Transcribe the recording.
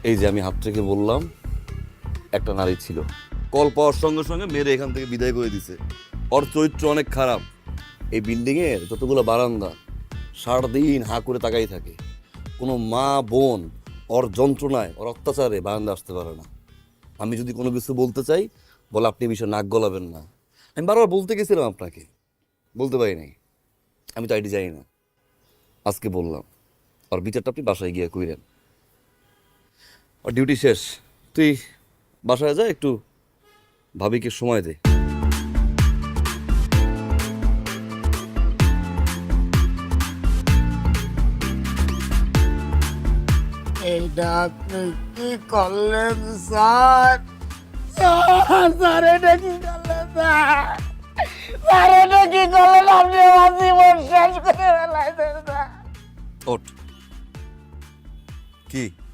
এই যে আমি হাত থেকে বললাম একটা নারী ছিল, কল পাওয়ার সঙ্গে সঙ্গে মেরে এখান থেকে বিদায় করে দিছে। ওর চরিত্র অনেক খারাপ। এই বিল্ডিং এর যতগুলো বারান্দা সারাদিন হা করে তাকাই থাকে। কোনো মা বোন ওর যন্ত্রণায় ওর অত্যাচারে বারান্দা আসতে পারে না। আমি যদি কোনো কিছু বলতে চাই বলে আপনি বিষয়ে নাক গলাবেন না। আমি বারবার বলতে গেছিলাম আপনাকে, বলতে পারি নাই। আমি তো আইডি জানি না, আজকে বললাম। আর বিচারটা আপনি বাসায় গিয়ে কইরেন। আর ডিউটি শেষ, তুই বাসায় যা, একটু ভাবিকে সময় দে। এইটা আপনি কি করলেন স্যার? স্যার এটা কি করলেন স্যার? স্যার এটা কি করলেন? আপনি আমার জীবন শেষ করে ফেলাইছেন স্যার। ওঠ। কি